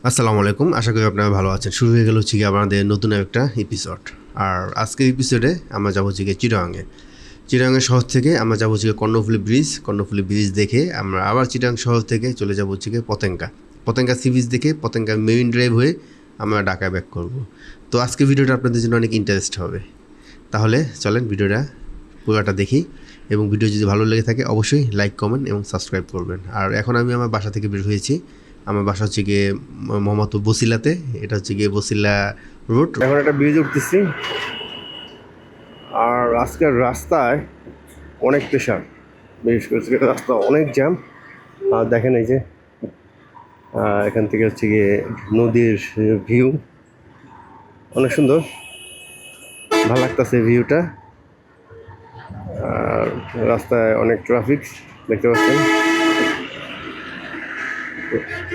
আসসালামু আলাইকুম, আশা করি আপনারা ভালো আছেন। শুরু হয়ে গেল হচ্ছে গিয়ে আমাদের নতুন একটা এপিসোড। আর আজকের এপিসোডে আমরা যাবো হচ্ছে গিয়ে চিটাগাংয়ে। চিটাগাংয়ের শহর থেকে আমরা যাবো হচ্ছে গিয়ে কর্ণফুলী ব্রিজ দেখে আমরা আবার চিটাগাং শহর থেকে চলে যাবো হচ্ছে গিয়ে পতেঙ্গা সি বিচ দেখে পতেঙ্গা মেরিন ড্রাইভ হয়ে আমরা ঢাকায় ব্যাক করব। তো আজকের ভিডিওটা আপনাদের জন্য অনেক ইন্টারেস্ট হবে। তাহলে চলেন ভিডিওটা পুরোটা দেখি, এবং ভিডিও যদি ভালো লেগে থাকে অবশ্যই লাইক, কমেন্ট এবং সাবস্ক্রাইব করবেন। আর এখন আমি আমার বাসা থেকে বের হয়েছি। আমার বাসা হচ্ছে গিয়ে মোহাম্মদপুর বসিলাতে। এটা হচ্ছে গিয়ে বসিলা রোড। এখন একটা ব্রিজ উঠতেছি, আর আজকের রাস্তায় অনেক প্রেশার, বিশেষ করে রাস্তা অনেক জ্যাম। আর দেখেন এই যে এখান থেকে হচ্ছে গিয়ে নদীর ভিউ অনেক সুন্দর, ভালো লাগতেছে ভিউটা। আর রাস্তায় অনেক ট্রাফিক দেখতে পাচ্ছেন।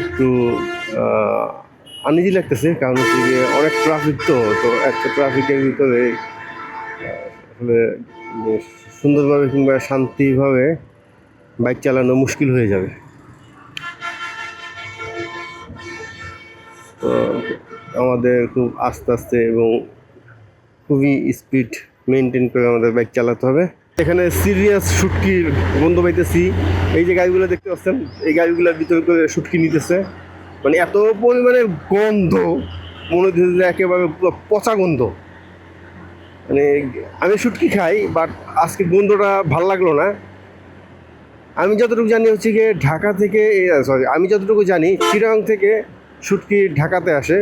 একটু আনইজি লাগতেছে, কারণ হচ্ছে গিয়ে অনেক ট্রাফিক। তো একটা ট্রাফিকের ভিতরে আসলে সুন্দরভাবে কিংবা শান্তিভাবে বাইক চালানো মুশকিল হয়ে যাবে। তো আমাদের খুব আস্তে আস্তে এবং খুবই স্পিড মেনটেন করে আমাদের বাইক চালাতে হবে। এখানে সিরিয়াস শুটকির গন্ধ পাইতেছি। এই যে গাড়িগুলো দেখতে পাচ্ছেন, এই গাড়িগুলোর ভিতরে করে শুটকি নিতেছে। মানে এত পরিমাণে গন্ধ, মনে হচ্ছে যে একেবারে পুরো পচা গন্ধ। মানে আমি শুটকি খাই, বাট আজকে গন্ধটা ভাল লাগলো না। আমি যতটুকু জানি হচ্ছে গিয়ে ঢাকা থেকে, আমি যতটুকু জানি চিটাগাং থেকে শুটকি ঢাকাতে আসে।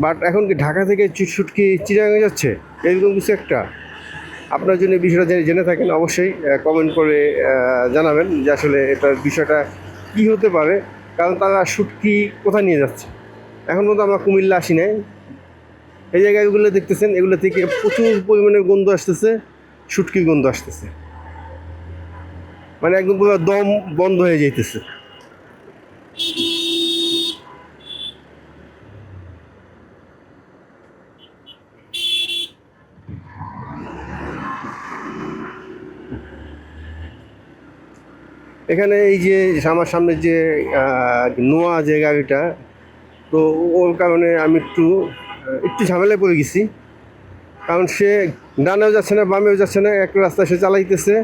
বাট এখন কি ঢাকা থেকে শুটকি চিটাগাংয়ে যাচ্ছে, এরকম কিছু একটা। আপনার জন্য বিষয়টা জেনে থাকেন অবশ্যই কমেন্ট করে জানাবেন যে আসলে এটার বিষয়টা কী হতে পারে। কারণ তারা শুটকি কোথায় নিয়ে যাচ্ছে। এখন পর্যন্ত আমরা কুমিল্লা আসি নাই। এই জায়গাগুলো দেখতেছেন, এগুলো থেকে প্রচুর পরিমাণে গন্ধ আসতেছে, শুটকির গন্ধ আসতেছে। মানে একদম পুরো দম বন্ধ হয়ে যাইতেছে। এখানে এই যে আমার সামনে যে নোয়া যে গাড়িটা, তো ওর কারণে আমি একটু ঝামেলায় পড়ে গেছি। কারণ সে ডানেও যাচ্ছে না, বামেও যাচ্ছে না, একটা রাস্তা সে চালাইতেছে।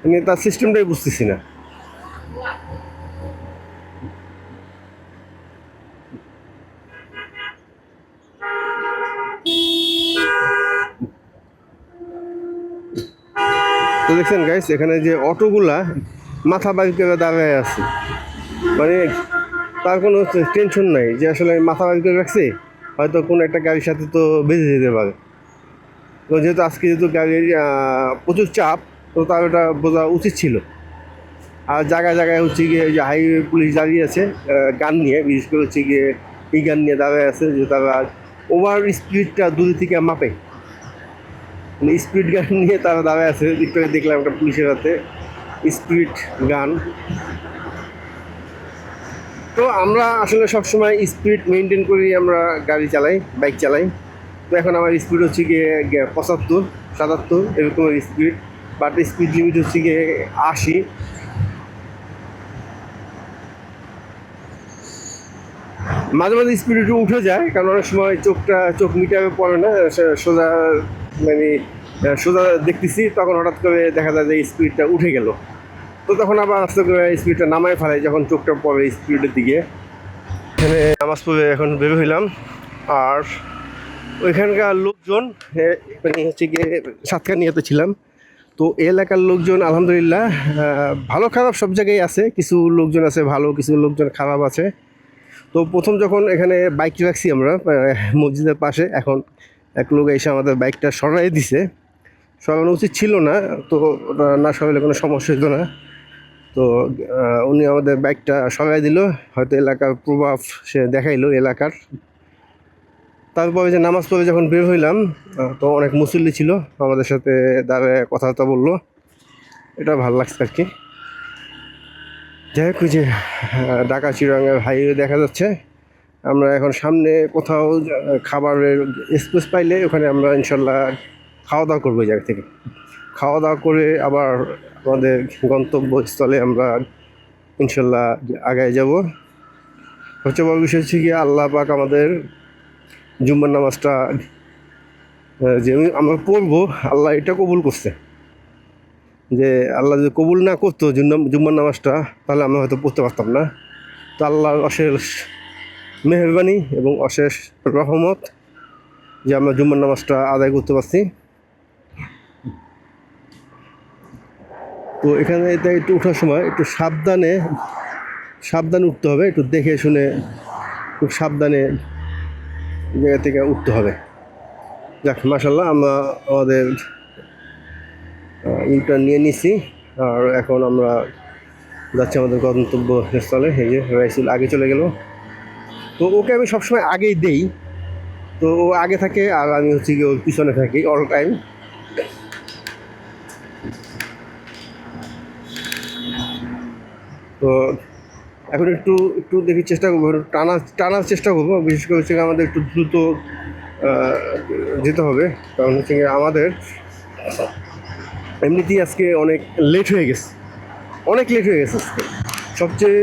আমি তার সিস্টেমটাই বুঝতেছি না। তো দেখছেন গাইস, এখানে যে অটোগুলা মাথা বাড়ি করে দাঁড়ায় আছে। মানে তার কোনো টেনশন নাই যে আসলে মাথা বাড়ি করে রাখছে, হয়তো কোনো একটা গাড়ির সাথে তো বেঁধে যেতে পারে। তো যেহেতু আজকে যেহেতু গাড়ির প্রচুর চাপ, তো তার ওটা বোঝা উচিত ছিল। আর জায়গায় জায়গায় হচ্ছে গিয়ে যে হাইওয়ে পুলিশ দাঁড়িয়ে আছে গান নিয়ে, বিশেষ করে হচ্ছে গিয়ে এই গান নিয়ে দাঁড়ায় আছে যে তারা ওভার স্পিডটা দূর থেকে মাপে। মানে স্পিড গান নিয়ে তারা দাঁড়ায় আছে। একটু দেখলাম একটা পুলিশের হাতে স্পিড গান। তো আমরা আসলে সবসময় স্পিড মেনটেন করেই আমরা গাড়ি চালাই, বাইক চালাই। তো এখন আমার স্পিড হচ্ছে গিয়ে 75-77 এরকম স্পিড, বাট স্পিড লিমিট হচ্ছে গিয়ে 80। মাঝে মাঝে স্পিড একটু উঠে যায়, কারণ অনেক সময় চোখ মিটারে পড়ে না, সোজা মানে সোজা দেখতেছি, তখন হঠাৎ করে দেখা যায় যে স্পিডটা উঠে গেল। তো তখন আবার আস্তে করে স্পিডটা নামায় ফেলাই যখন চোখটা পড়ে স্পিডের দিকে। এখানে নামাজ পড়ে এখন বের হইলাম। আর ওইখানকার লোকজন মানে হচ্ছে গিয়ে সাতকানিয়াতে ছিলাম। তো এলাকার লোকজন আলহামদুলিল্লাহ ভালো খারাপ সব জায়গায় আছে। কিছু লোকজন আছে ভালো, কিছু লোকজন খারাপ আছে। তো প্রথম যখন এখানে বাইক রাখছি আমরা মসজিদের পাশে, এখন এক লোক এসে আমাদের বাইকটা সরাই দিছে। সরানো উচিত ছিল না, তো ওটা না সরালে কোনো সমস্যা হতো না। তো উনি আমাদের বাইকটা সরাই দিল, হয়তো এলাকার প্রভাব সে দেখাইলো এলাকার। তারপরে যে নামাজ পড়ে যখন বের হইলাম, তো অনেক মুসল্লি ছিল আমাদের সাথে দাঁড়ায় কথাবার্তা বললো। এটা ভালো লাগছে আর কি। যাই হোক, যে ঢাকা চিটাগাং হাইওয়ে দেখা যাচ্ছে। আমরা এখন সামনে কোথাও খাবারের স্পেস পাইলে ওখানে আমরা ইনশাল্লাহ খাওয়া দাওয়া করবো। এই জায়গা থেকে খাওয়া দাওয়া করে আবার আমাদের গন্তব্যস্থলে আমরা ইনশাল্লাহ আগায় যাব। সবচেয়ে বড় বিষয় হচ্ছে কি আল্লাহ পাক আমাদের জুম্মার নামাজটা যে আমরা পড়বো, আল্লাহ এটা কবুল করছে। যে আল্লাহ যদি কবুল না করতো জুম্মার নামাজটা, তাহলে আমরা হয়তো পড়তে পারতাম না। তো আল্লাহর অশেষ মেহেরবানি এবং অশেষ রহমত যে আমরা জুম্মার নামাজটা আদায় করতে পারছি। তো এখানে এটা একটু ওঠার সময় একটু সাবধানে উঠতে হবে, একটু দেখে শুনে খুব সাবধানে জায়গা থেকে উঠতে হবে। যাক, মাশাল্লাহ আমরা আমাদের ইউটার্ন নিয়ে নিছি, আর এখন আমরা যাচ্ছি আমাদের গন্তব্যস্থলে। এই যে রাইসুল আগে চলে গেল। তো ওকে আমি সবসময় আগেই দেই, তো ও আগে থাকে আর আমি হচ্ছে কি ওর পিছনে থাকি অল টাইম। তো এখন একটু একটু দেখি চেষ্টা করবো, টানার চেষ্টা করবো। বিশেষ করে হচ্ছে আমাদের একটু দ্রুত যেতে হবে, কারণ হচ্ছে আমাদের এমনিতেই আজকে অনেক লেট হয়ে গেছে, অনেক লেট হয়ে গেছে আজকে। সবচেয়ে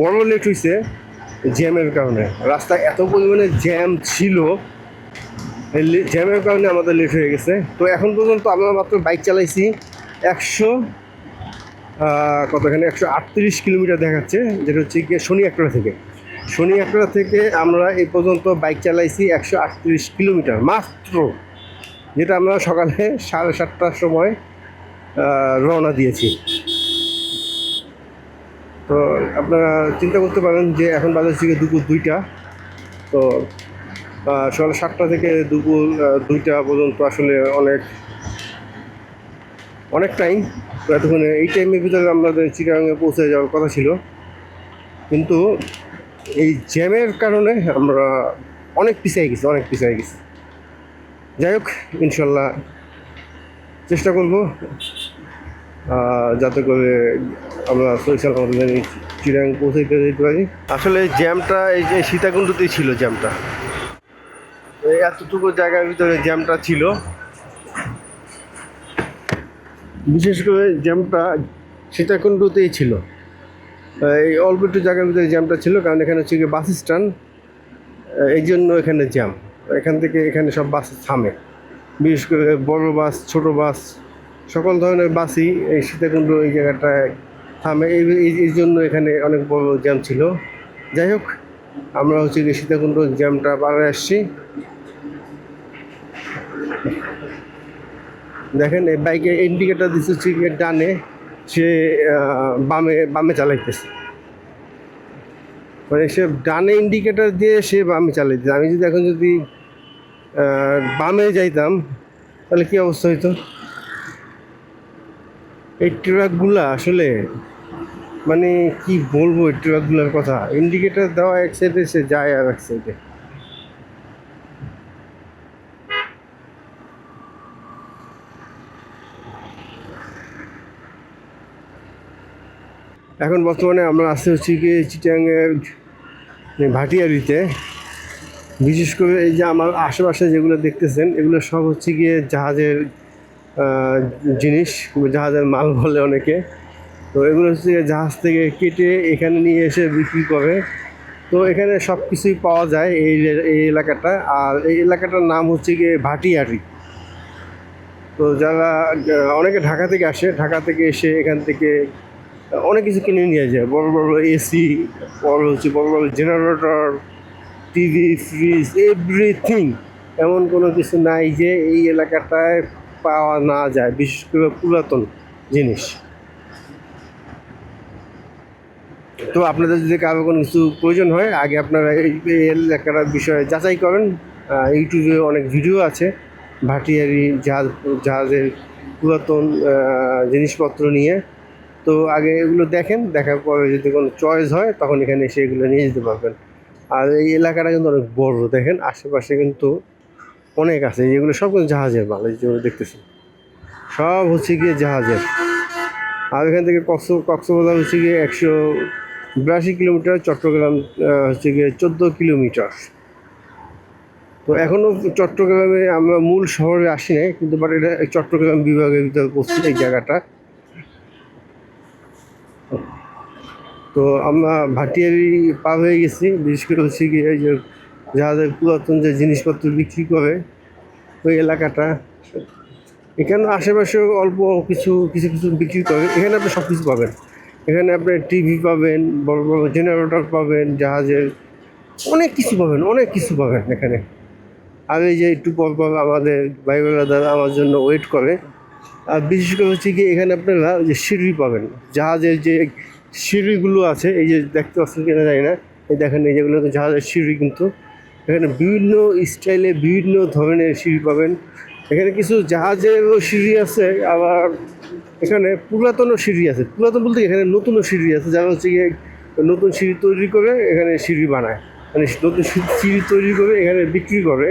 বড় লেট হয়েছে জ্যামের কারণে। রাস্তায় এত পরিমাণে জ্যাম ছিল, জ্যামের কারণে আমাদের লেট হয়ে গেছে। তো এখন পর্যন্ত আমরা মাত্র বাইক চালাইছি 138 কিলোমিটার দেখাচ্ছে, যেটা হচ্ছে গিয়ে শনি একরা থেকে আমরা এই পর্যন্ত বাইক চালাইছি 138 কিলোমিটার মাত্র, যেটা আমরা সকালে 7:30টার সময় রওনা দিয়েছি। তো আপনারা চিন্তা করতে পারেন যে এখন বাজার থেকে দুপুর 2টা। তো সকাল 7টা থেকে দুপুর 2টা পর্যন্ত আসলে অনেক টাইম। এতক্ষণে এই টাইমের ভিতরে আমাদের চিটাগাঙে পৌঁছে যাওয়ার কথা ছিল, কিন্তু এই জ্যামের কারণে আমরা অনেক পিছিয়ে গেছি। যাই হোক, ইনশাল্লাহ চেষ্টা করব যাতে করে আমরা চিটাগাং পৌঁছাইতে যেতে পারি। আসলে জ্যামটা এই যে সীতাকুণ্ডতেই ছিল, জ্যামটা এতটুকু জায়গার ভিতরে জ্যামটা ছিল। বিশেষ করে জ্যামটা সীতাকুণ্ডতেই ছিল, এই অল্প একটু জায়গার ভিতরে জ্যামটা ছিল, কারণ এখানে হচ্ছে গিয়ে বাস স্ট্যান্ড, এই জন্য এখানে জ্যাম। এখান থেকে এখানে সব বাস থামে, বিশেষ করে বড় বাস, ছোট বাস, সকল ধরনের বাসই এই সীতাকুণ্ড এই জায়গাটায় থামে। এই জন্য এখানে অনেক বড় জ্যাম ছিল। যাই হোক, আমরা হচ্ছে গিয়ে সীতাকুণ্ড জ্যামটা পার হয়ে আসছি। দেখেন এই বাইকে ইন্ডিকেটার দিচ্ছে হচ্ছে গিয়ে ডানে, সে বামে চালাইতেছে, মানে সে ডানে ইন্ডিকেটার দিয়ে সে বামে চালাইতেছে। আমি যদি এখন বামে যাইতাম তাহলে কী অবস্থা হইতো। এই ট্রাকগুলা আসলে মানে কি বলবো, এই ট্রাকগুলোর কথা, ইন্ডিকেটার দেওয়া এক সাইডে সে যায় আর এক সাইডে। এখন বর্তমানে আমরা আসতে হচ্ছে গিয়ে চিটাগাংয়ের ভাটিয়ারিতে। বিশেষ করে এই যে আমার আশেপাশে যেগুলো দেখতেছেন, এগুলো সব হচ্ছে গিয়ে জাহাজের জিনিস, জাহাজের মাল বলে অনেকে। তো এগুলো হচ্ছে জাহাজ থেকে কেটে এখানে নিয়ে এসে বিক্রি করে। তো এখানে সব কিছুই পাওয়া যায় এই এলাকাটা। আর এই এলাকাটার নাম হচ্ছে গিয়ে ভাটিয়ারি। তো যারা অনেকে ঢাকা থেকে আসে, ঢাকা থেকে এসে এখান থেকে অনেক কিছু কিনে নিয়ে যায়, বড় বড় এসি, বড় বড় জেনারেটর, টিভি, ফ্রিজ, এভরিথিং। এমন কোনো কিছু নাই যে এই এলাকাটায় পাওয়া না যায়, বিশেষ করে পুরাতন জিনিস। তো আপনাদের যদি কারো কোনো কিছু প্রয়োজন হয়, আগে আপনারা এই এলাকার বিষয়ে যাচাই করেন। ইউটিউবে অনেক ভিডিও আছে ভাটিয়ারি জাহাজের পুরাতন জিনিসপত্র নিয়ে। তো আগে এগুলো দেখেন, দেখার পরে যদি কোনো চয়েস হয় তখন এখানে এসে এগুলো নিয়ে যেতে পারবেন। আর এই এলাকাটা কিন্তু অনেক বড়, দেখেন আশেপাশে কিন্তু অনেক আছে। যেগুলো সব কিন্তু জাহাজের মাল, যেগুলো দেখতেছি সব হচ্ছে গিয়ে জাহাজের। আর এখান থেকে কক্সবাজার হচ্ছে গিয়ে 182 কিলোমিটার, চট্টগ্রাম হচ্ছে গিয়ে 14 কিলোমিটার। তো এখনও চট্টগ্রামে আমরা মূল শহরে আসি নাই, কিন্তু বাট এটা চট্টগ্রাম বিভাগের ভিতরে পড়ছে এই জায়গাটা। তো আমরা ভাটিয়ারি পার হয়ে গেছি। বিশেষ করে হচ্ছে কি এই যে যাদের পুরাতন যে জিনিসপত্র বিক্রি করে ওই এলাকাটা, এখানে আশেপাশেও অল্প কিছু কিছু কিছু বিক্রি করে। এখানে আপনি সব কিছু পাবেন। এখানে আপনি টিভি পাবেন, বড় বড় জেনারেটর পাবেন, জাহাজের অনেক কিছু পাবেন, অনেক কিছু পাবেন এখানে। আর এই যে একটু পর পর আমাদের ভাই দাদা আমার জন্য ওয়েট করে। আর বিশেষ করে হচ্ছে কি এখানে আপনারা ওই যে সিঁড়ি পাবেন, জাহাজের যে সিঁড়িগুলো আছে, এই যে দেখতে পাচ্ছেন কিনা জানি না, এই দেখেন এই যেগুলো তো জাহাজের সিঁড়ি, কিন্তু এখানে বিভিন্ন স্টাইলে বিভিন্ন ধরনের সিঁড়ি পাবেন। এখানে কিছু জাহাজেরও সিঁড়ি আছে, আবার এখানে পুরাতনও সিঁড়ি আছে। পুরাতন বলতে এখানে নতুনও সিঁড়ি আছে, যারা হচ্ছে গিয়ে নতুন সিঁড়ি তৈরি করে এখানে সিঁড়ি বানায়, মানে নতুন সিঁড়ি তৈরি করে এখানে বিক্রি করে।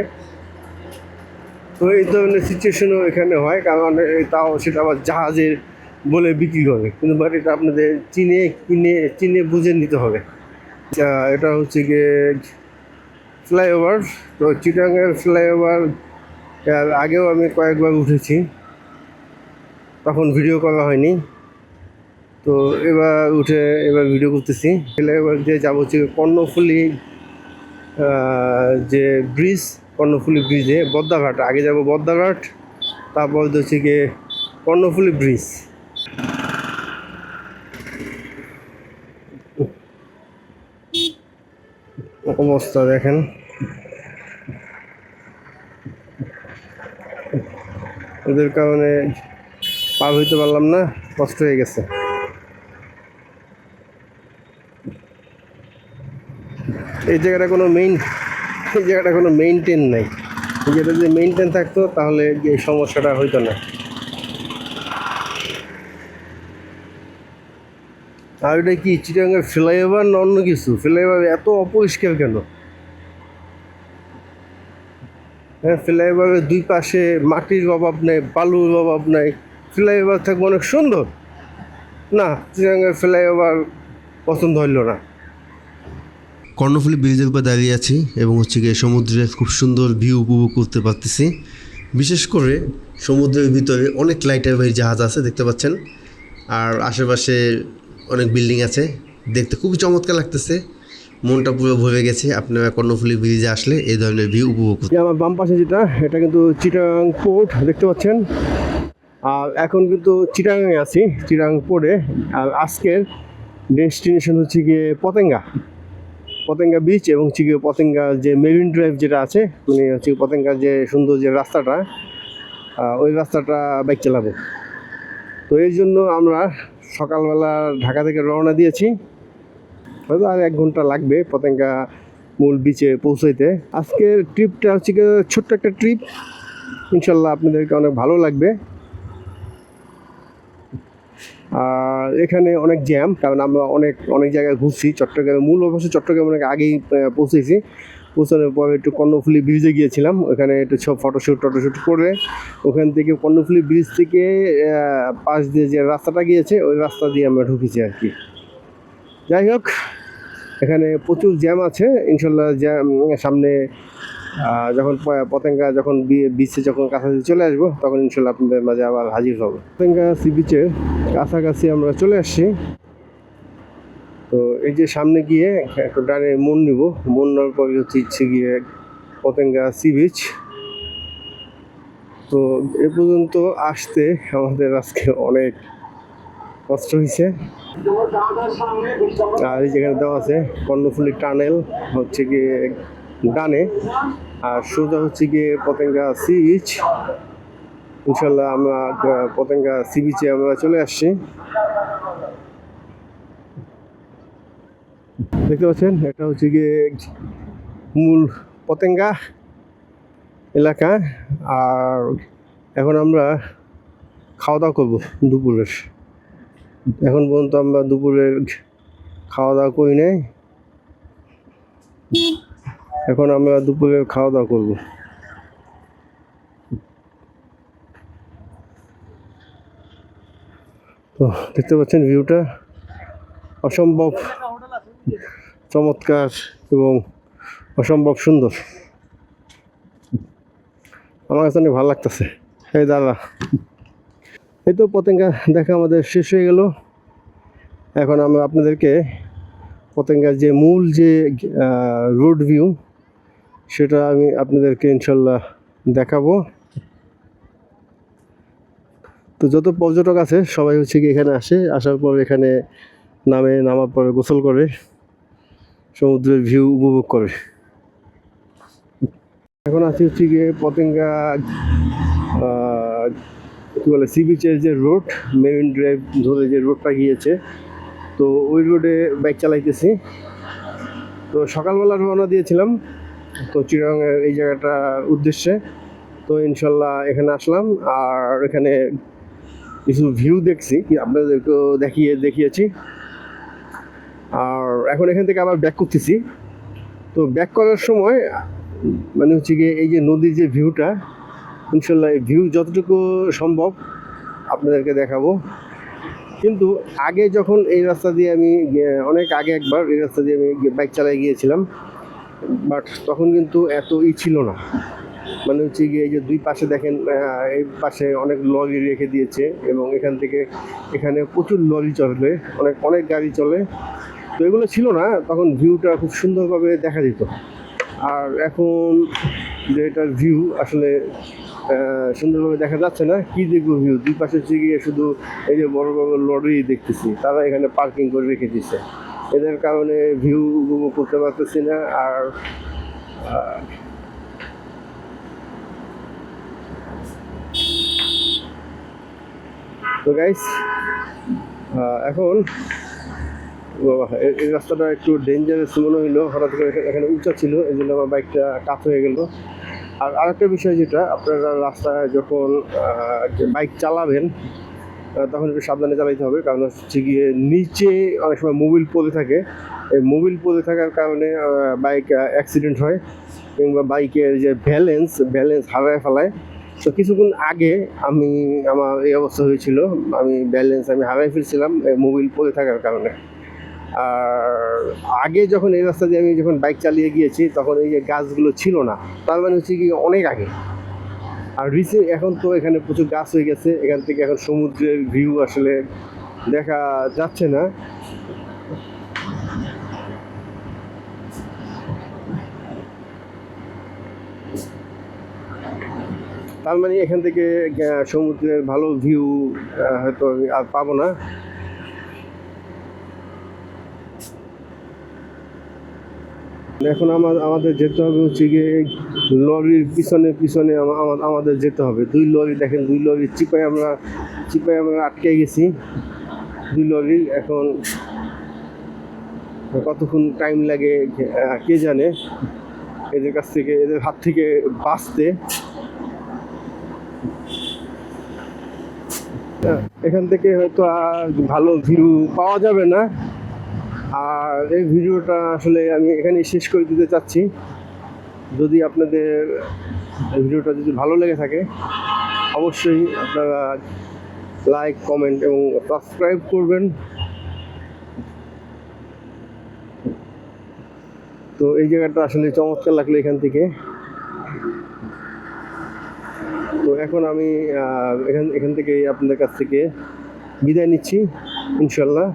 তো এই ধরনের সিচুয়েশনও এখানে হয়, কারণ তাও সেটা আবার জাহাজের বলে বিক্রি করে, কিন্তু বাট এটা আপনাদের চিনে বুঝে নিতে হবে। এটা হচ্ছে গিয়ে ফ্লাইওভার। তো চিটাগাংয়ের ফ্লাইওভার আগেও আমি কয়েকবার উঠেছি, তখন ভিডিও করা হয়নি। তো এবার ভিডিও করতেছি। ফ্লাইওভার দিয়ে যাবো হচ্ছে কর্ণফুলী যে ব্রিজ, কর্ণফুলী ব্রিজে বদ্দাঘাট, আগে যাব বদ্দাঘাট, তারপর হচ্ছে গিয়ে কর্ণফুলী ব্রিজ। অবস্থা দেখেন, ওদের কারণে পার হইতে পারলাম না, কষ্ট হয়ে গেছে। এই জায়গাটা কোনো মেইনটেন নাই। যেটা যদি মেইনটেন থাকতো তাহলে এই সমস্যাটা হইতো না। আর এটা কি চিটাগাংয়ের ফ্লাইওভার না অন্য কিছু? ফ্লাইওভার এত অপরিষ্কার কেন? হ্যাঁ, ফ্লাইওভারের দুই পাশে মাটির অভাব নেই, বালুর অভাব নেই, ফ্লাইওভার থাকবে অনেক সুন্দর। না, চিটাগাংয়ের ফ্লাইওভার পছন্দ হইল না। কর্ণফুলী ব্রিজের উপর দাঁড়িয়ে আছি এবং হচ্ছে গিয়ে সমুদ্রের খুব সুন্দর ভিউ উপভোগ করতে পারতেছি। বিশেষ করে সমুদ্রের ভিতরে অনেক লাইটারবাহী জাহাজ আছে, দেখতে পাচ্ছেন, আর আশেপাশে অনেক বিল্ডিং আছে, দেখতে খুবই চমৎকার লাগতেছে। মনটা পুরো ভরে গেছে আপনারা কর্ণফুলী ব্রিজে আসলে এই ধরনের ভিউ উপভোগ করতে। আমার বাম পাশে যেটা, এটা কিন্তু চিটাগাং পোর্ট, দেখতে পাচ্ছেন। আর এখন কিন্তু চিটাগাংয়ে আছি, চিটাগাং পোর্টে। আর আজকের ডেস্টিনেশন হচ্ছে গিয়ে পতেঙ্গা বিচ এবং হচ্ছে গিয়ে পতেঙ্গা যে মেরিন ড্রাইভ যেটা আছে, মানে হচ্ছে পতেঙ্গার যে সুন্দর যে রাস্তাটা, ওই রাস্তাটা বাইক চালাবো। তো এর জন্য আমরা সকালবেলা ঢাকা থেকে রওনা দিয়েছি। হয়তো আর 1 ঘন্টা লাগবে পতেঙ্গা মূল বিচে পৌঁছাইতে। আজকের ট্রিপটা হচ্ছে গিয়ে ছোট্ট একটা ট্রিপ, ইনশাল্লাহ আপনাদেরকে অনেক ভালো লাগবে। আর এখানে অনেক জ্যাম, কারণ আমরা অনেক জায়গায় ঘুরছি। মূল অবশ্য চট্টগ্রাম অনেক আগেই পৌঁছেছি। পৌঁছানোর পরে একটু কর্ণফুলী ব্রিজে গিয়েছিলাম, ওখানে একটু সব ফটোশ্যুট করে ওখান থেকে কর্ণফুলী ব্রিজ থেকে পাশ দিয়ে যে রাস্তাটা গিয়েছে ওই রাস্তা দিয়ে আমরা ঢুকেছি আর কি। যাই হোক, এখানে প্রচুর জ্যাম আছে। ইনশাল্লাহ জ্যাম সামনে যখন পতেঙ্গা যখন বিচে যখন কাছাকাছি চলে আসবো, তখন ইনশাল্লাহ আপনাদের মাঝে আবার হাজির হবো। পতেঙ্গা সি বিচের কাছাকাছি আমরা চলে আসছি। তো এই যে সামনে গিয়ে একটু ডানে মোড় নিব, মোড় নেওয়ার পরে হচ্ছে গিয়ে পতেঙ্গা সি বিচ। তো এ পর্যন্ত আসতে আমাদের আজকে অনেক কষ্ট হয়েছে। আর এই যেখানে দেওয়া আছে কর্ণফুলী টানেল হচ্ছে গিয়ে ডানে, আর সোজা হচ্ছে গিয়ে পতেঙ্গা সি বিচ। ইনশাল্লাহ আমরা পতেঙ্গা সি বিচে আমরা চলে আসছি। দেখতে পাচ্ছেন, এটা হচ্ছে গিয়ে মূল পতেঙ্গা এলাকা। আর এখন আমরা খাওয়া দাওয়া করবো দুপুরের। এখন পর্যন্ত আমরা দুপুরের খাওয়া দাওয়া করি নাই, এখন আমরা দুপুরে খাওয়া দাওয়া করবো। তো দেখতে পাচ্ছেন ভিউটা অসম্ভব চমৎকার এবং অসম্ভব সুন্দর। আমার কাছে অনেক ভালো লাগতেছে। এই দাদা, এই তো পতেঙ্গা দেখা আমাদের শেষ হয়ে গেল। এখন আমরা আপনাদেরকে পতেঙ্গার যে মূল যে রোড ভিউ সেটা আমি আপনাদেরকে ইনশাল্লাহ দেখাবো। তো যত পর্যটক আছে সবাই হচ্ছে কি এখানে আসে, আসার পর এখানে নামার পরে গোসল করে সমুদ্রের ভিউ উপভোগ করে। এখন আছি হচ্ছে গিয়ে পতেঙ্গা কী বলে সি বিচের যে রোড, মেরিন ড্রাইভ ধরে যে রোডটা গিয়েছে, তো ওই রোডে বাইক চালাইতেছি। তো সকালবেলা রওনা দিয়েছিলাম তো চিটাগাংয়ের এই জায়গাটার উদ্দেশ্যে। তো ইনশাল্লাহ এখানে আসলাম আর এখানে কিছু ভিউ দেখছি, কি আপনাদেরকেও দেখিয়েছি। আর এখন এখান থেকে আবার ব্যাক করতেছি। তো ব্যাক করার সময় মানে হচ্ছে গিয়ে এই যে নদীর যে ভিউটা, ইনশাল্লাহ এই ভিউ যতটুকু সম্ভব আপনাদেরকে দেখাবো। কিন্তু আগে যখন এই রাস্তা দিয়ে আমি অনেক আগে একবার এই রাস্তা দিয়ে আমি বাইক চালিয়ে গিয়েছিলাম, বাট তখন কিন্তু এত ছিল না। মানে হচ্ছে গিয়ে এই যে দুই পাশে দেখেন, এই পাশে অনেক লরি রেখে দিয়েছে এবং এখান থেকে এখানে প্রচুর লরি চলে, অনেক গাড়ি চলে। তো এগুলো ছিল না, তখন ভিউটা খুব সুন্দরভাবে দেখা যেত। আর এখন যে এটার ভিউ আসলে সুন্দরভাবে দেখা যাচ্ছে না। কি দেখবো ভিউ, দুই পাশে হচ্ছে গিয়ে শুধু এই যে বড় বড় লরি দেখতেছি, তারা এখানে পার্কিং করে রেখে দিচ্ছে। এদের কারণে ভিউ উপভোগ করতে পারতেছি না। আর তো গাইস, এখন এই রাস্তাটা একটু ডেঞ্জারাস মনে হইলো, হঠাৎ করে এখানে উঁচা ছিল, এই জন্য আমার বাইকটা কাত হয়ে গেল। আর আরেকটা বিষয় যেটা, আপনারা রাস্তায় যখন বাইক চালাবেন তখন একটু সাবধানে চালাইতে হবে, কারণ হচ্ছে গিয়ে নিচে অনেক সময় মোবিল পড়ে থাকে। এই মোবিল পড়ে থাকার কারণে বাইক অ্যাক্সিডেন্ট হয়, কিংবা বাইকের যে ব্যালেন্স হারায় ফেলায়। তো কিছুক্ষণ আগে আমার এই অবস্থা হয়েছিল, আমি হারাই ফেলছিলাম মোবিল পড়ে থাকার কারণে। আর আগে যখন এই রাস্তা দিয়ে আমি যখন বাইক চালিয়ে গিয়েছি তখন এই যে গাছগুলো ছিল না, তার মানে হচ্ছে কি অনেক আগে। আর এখন তো এখানে প্রচুর গাছ হয়ে গেছে, এখান থেকে এখন সমুদ্রের ভিউ আসলে দেখা যাচ্ছে না। তার মানে এখান থেকে সমুদ্রের ভালো ভিউ হয়তো আর পাবো না। এখন আমাদের যেতে হবে হচ্ছে গিয়ে লরির পিছনে আমাদের যেতে হবে। দুই লরি দেখেন, দুই লরি চিপায় আমরা আটকে গেছি। দুই লরির এখন কতক্ষণ টাইম লাগে কে জানে, এদের হাত থেকে বাঁচতে। এখান থেকে হয়তো আর ভালো ভিউ পাওয়া যাবে না। আর এই ভিডিওটা আসলে আমি এখানে শেষ করে দিতে চাচ্ছি। যদি আপনাদের ভিডিওটা যদি ভালো লেগে থাকে অবশ্যই আপনারা লাইক, কমেন্ট এবং সাবস্ক্রাইব করবেন। তো এই জায়গাটা আসলে চমৎকার লাগলো এখান থেকে। তো এখন আমি এখান থেকে আপনাদের কাছ থেকে বিদায় নিচ্ছি ইনশাল্লাহ।